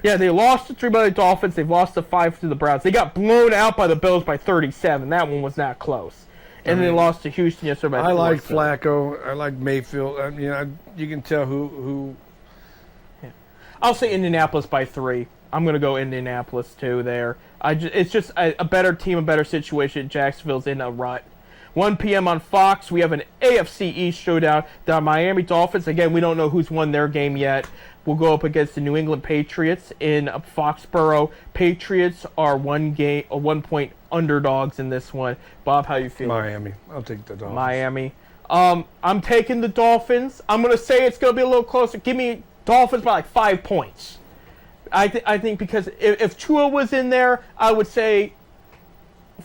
Yeah, they lost to 3 by the Dolphins. They've lost to 5 to the Browns. They got blown out by the Bills by 37. That one was not close. And they lost to Houston yesterday by 4. I like Flacco. I like Mayfield. You can tell who. Yeah. I'll say Indianapolis by 3. I'm going to go Indianapolis too there. It's just a better team, a better situation. Jacksonville's in a rut. 1 p.m. on Fox, we have an AFC East showdown. The Miami Dolphins, again, we don't know who's won their game yet, will go up against the New England Patriots in Foxborough. Patriots are 1-point underdogs in this one. Bob, how you feel? Miami. I'll take the Dolphins. Miami. I'm taking the Dolphins. I'm going to say it's going to be a little closer. Give me Dolphins by like 5 points. I think because if Tua was in there, I would say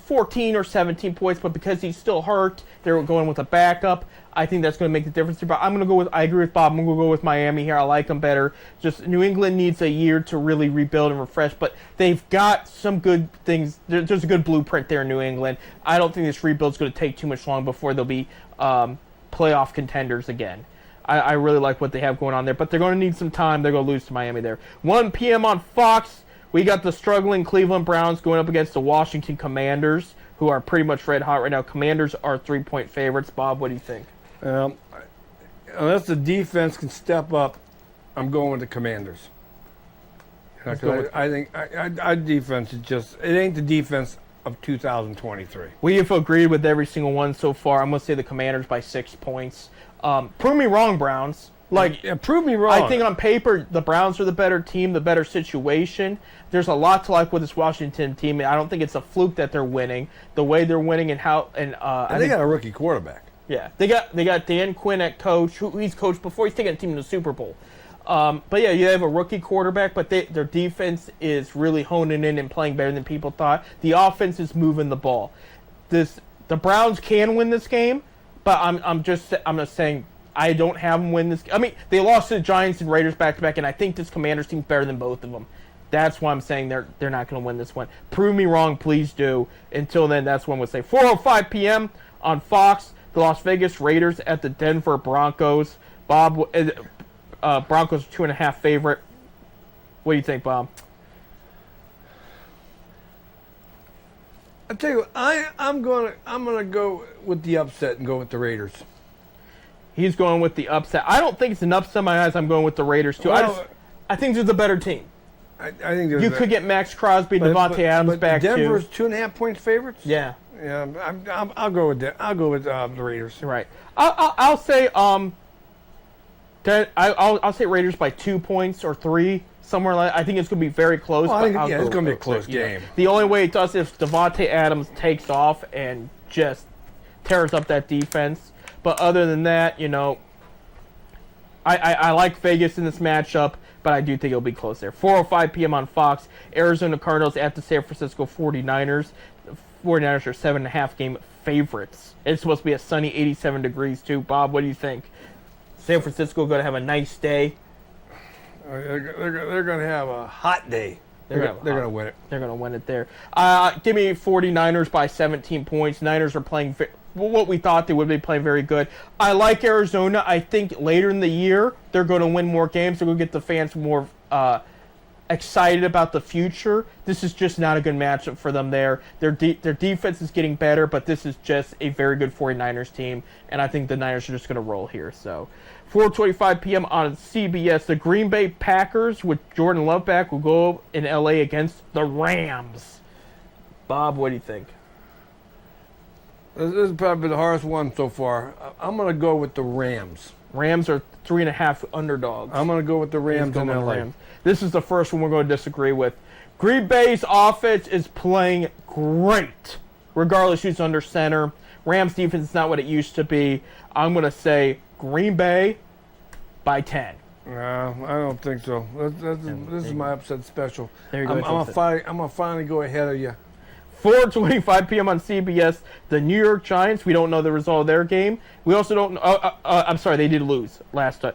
14 or 17 points, but because he's still hurt, they're going with a backup. I think that's going to make the difference. But I'm going to go with, I agree with Bob, I'm going to go with Miami here. I like them better. Just New England needs a year to really rebuild and refresh, but they've got some good things. There's a good blueprint there in New England. I don't think this rebuild's going to take too much long before they'll be playoff contenders again. I really like what they have going on there, but they're going to need some time. They're going to lose to Miami there. 1 p.m. on Fox, we got the struggling Cleveland Browns going up against the Washington Commanders, who are pretty much red hot right now. Commanders are 3-point favorites. Bob, what do you think? Unless the defense can step up, I'm going with the Commanders. I think our defense is just, it ain't the defense of 2023. We have agreed with every single one so far. I'm going to say the Commanders by 6 points. Prove me wrong, Browns. Prove me wrong. I think on paper, the Browns are the better team, the better situation. There's a lot to like with this Washington team. I don't think it's a fluke that they're winning. The way they're winning and how, and they got a rookie quarterback. Yeah, they got Dan Quinn at coach, who he's coached before. He's taken a team to the Super Bowl. But yeah, you have a rookie quarterback, but their defense is really honing in and playing better than people thought. The offense is moving the ball. The Browns can win this game, but I'm just saying I don't have them win this. I mean, they lost to the Giants and Raiders back to back, and I think this Commanders team's better than both of them. That's why I'm saying they're not going to win this one. Prove me wrong, please do. Until then, that's when we'll say 4:05 p.m. on Fox. The Las Vegas Raiders at the Denver Broncos. Bob, Broncos 2.5 favorite. What do you think, Bob? I tell you what, I'm gonna go with the upset and go with the Raiders. He's going with the upset. I don't think it's an upset in my eyes. I'm going with the Raiders too. Well, I think there's a better team. I think you could get Max Crosby, Devontae Adams back Denver's too. 2.5 point favorites. Yeah. Yeah, I'll go with that. I'll go with the Raiders. Right. I'll say I'll say Raiders by 2 points or 3, somewhere like. I think it's going to be very close. Well, it's going to be a close game. The only way it does is if Devontae Adams takes off and just tears up that defense. But other than that, I like Vegas in this matchup, but I do think it'll be close there. 4:05 p.m. on Fox. Arizona Cardinals at the San Francisco 49ers. 49ers are 7.5 game favorites. It's supposed to be a sunny 87 degrees too. Bob, what do you think? San Francisco going to have a nice day. They're going to have a hot day. They're going to win it. They're going to win it there. Give me 49ers by 17 points. Niners are playing what we thought they would be playing very good. I like Arizona. I think later in the year they're going to win more games. They're going to get the fans more excited about the future. This is just not a good matchup for them there. Their defense is getting better, but this is just a very good 49ers team, and I think the Niners are just going to roll here. So 4:25 p.m. on CBS, the Green Bay Packers with Jordan Love back will go in LA against the Rams. Bob, what do you think? This is probably the hardest one so far. I'm going to go with the Rams. Rams are 3.5 underdogs. I'm going to go with the Rams in LA. Rams. This is the first one we're going to disagree with. Green Bay's offense is playing great, regardless who's under center. Rams defense is not what it used to be. I'm going to say Green Bay by 10. No, I don't think so. This is my upset special. There you go. I'm going to finally go ahead of you. 4:25 p.m. on CBS, the New York Giants. We don't know the result of their game. We also don't know. I'm sorry, they did lose last time.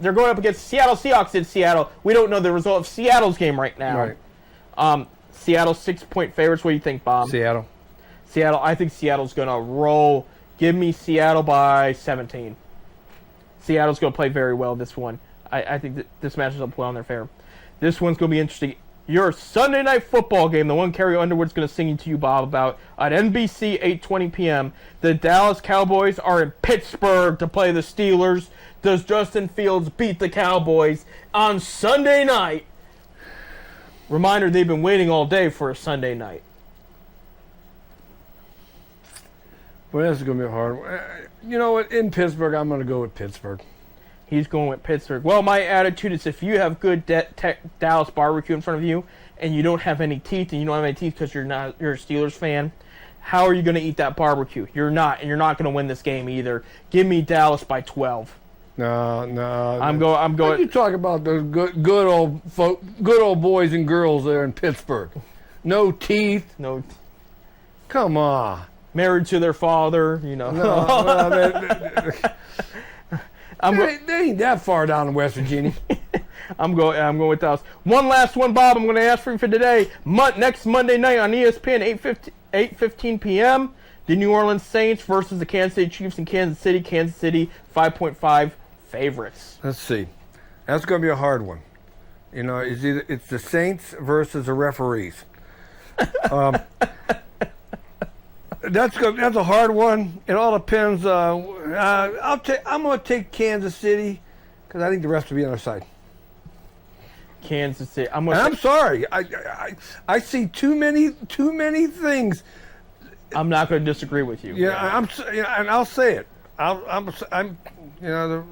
They're going up against Seattle Seahawks in Seattle. We don't know the result of Seattle's game right now. Right. Seattle 6-point favorites. What do you think, Bob? Seattle. I think Seattle's going to roll. Give me Seattle by 17. Seattle's going to play very well this one. I think that this matches up well in their favor. This one's going to be interesting. Your Sunday night football game, the one Carrie Underwood's going to sing to you, Bob, about at NBC, 8:20 p.m. The Dallas Cowboys are in Pittsburgh to play the Steelers. Does Justin Fields beat the Cowboys on Sunday night? Reminder, they've been waiting all day for a Sunday night. Well, this is going to be a hard one. You know what? In Pittsburgh, I'm going to go with Pittsburgh. He's going with Pittsburgh. Well, my attitude is if you have good Dallas barbecue in front of you and you don't have any teeth, and you don't have any teeth because you're a Steelers fan, how are you going to eat that barbecue? You're not, and you're not going to win this game either. Give me Dallas by 12. No. I'm going. What you talk about those good old boys and girls there in Pittsburgh? No teeth. No. Come on. Married to their father, you know. They ain't that far down in West Virginia. I'm going with Dallas. One last one, Bob. I'm going to ask for you for today. Next Monday night on ESPN, 8:15 p.m. The New Orleans Saints versus the Kansas City Chiefs in Kansas City. Kansas City 5.5 favorites. Let's see. That's going to be a hard one. You know, it's the Saints versus the referees. That's a hard one. It all depends. I'm going to take Kansas City because I think the rest will be on our side. Kansas City. I'm sorry. I see too many things. I'm not going to disagree with you. Yeah, and I'll say it. The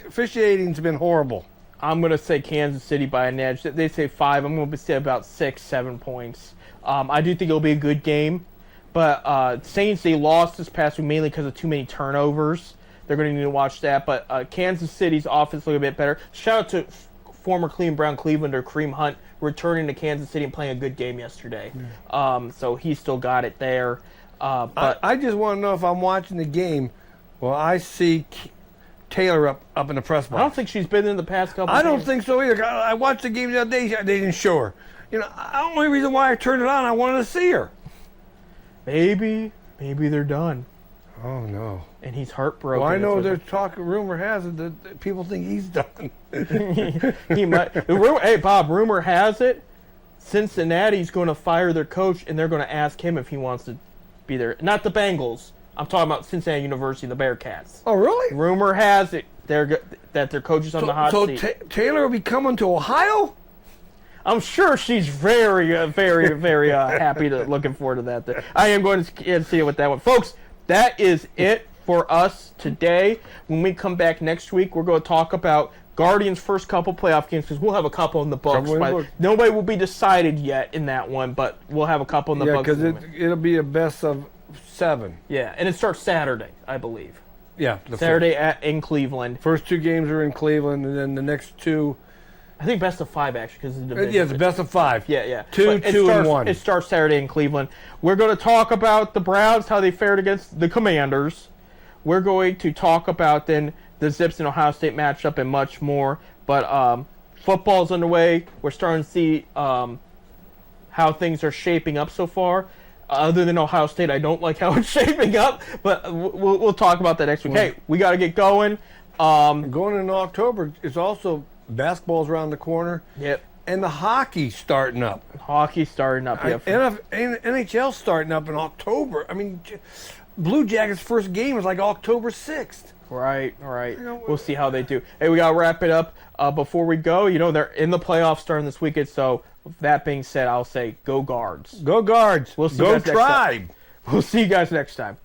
officiating's been horrible. I'm going to say Kansas City by an edge. They say 5. I'm going to say about 6-7 points. I do think it'll be a good game. But Saints, they lost this past week mainly because of too many turnovers. They're going to need to watch that. But Kansas City's offense look a bit better. Shout out to former Cleveland Brown Clevelander Kareem Hunt returning to Kansas City and playing a good game yesterday. Yeah. So he still got it there. But I just want to know if I'm watching the game, will I see Taylor up in the press box? I don't think she's been in the past couple I games. don't think so either. I watched the game the other day. They didn't show her. You know, the only reason why I turned it on, I wanted to see her. Maybe they're done. Oh no! And he's heartbroken. Well, I know there's talk. Rumor has it that people think he's done. He might. Hey, Bob. Rumor has it Cincinnati's going to fire their coach, and they're going to ask him if he wants to be there. Not the Bengals. I'm talking about Cincinnati University, the Bearcats. Oh, really? Rumor has it that their coach is on the hot seat. So Taylor will be coming to Ohio? I'm sure she's very, very happy looking forward to that. I am going to see it with that one. Folks, that is it for us today. When we come back next week, we're going to talk about Guardians' first couple playoff games because we'll have a couple in the books. Nobody will be decided yet in that one, but we'll have a couple in the books. Yeah, because it'll be a best of 7. Yeah, and it starts Saturday, I believe. Yeah. Saturday in Cleveland. First 2 games are in Cleveland, and then the next 2... I think best of 5 actually because it's a division. Yeah, it's best of 5. Yeah. 2, and 1. It starts Saturday in Cleveland. We're going to talk about the Browns, how they fared against the Commanders. We're going to talk about then the Zips and Ohio State matchup and much more. But football's underway. We're starting to see how things are shaping up so far. Other than Ohio State, I don't like how it's shaping up. But we'll talk about that next week. Hey, we got to get going. Going into October, it's also... Basketball's around the corner. Yep. And the hockey's starting up. Hockey's starting up. Yep. NHL's starting up in October. I mean, Blue Jackets' first game is like October 6th. Right. We'll see how they do. Hey, we got to wrap it up. Before we go, they're in the playoffs starting this weekend. So, with that being said, I'll say go Guards. Go Guards. We'll see go Tribe. We'll see you guys next time.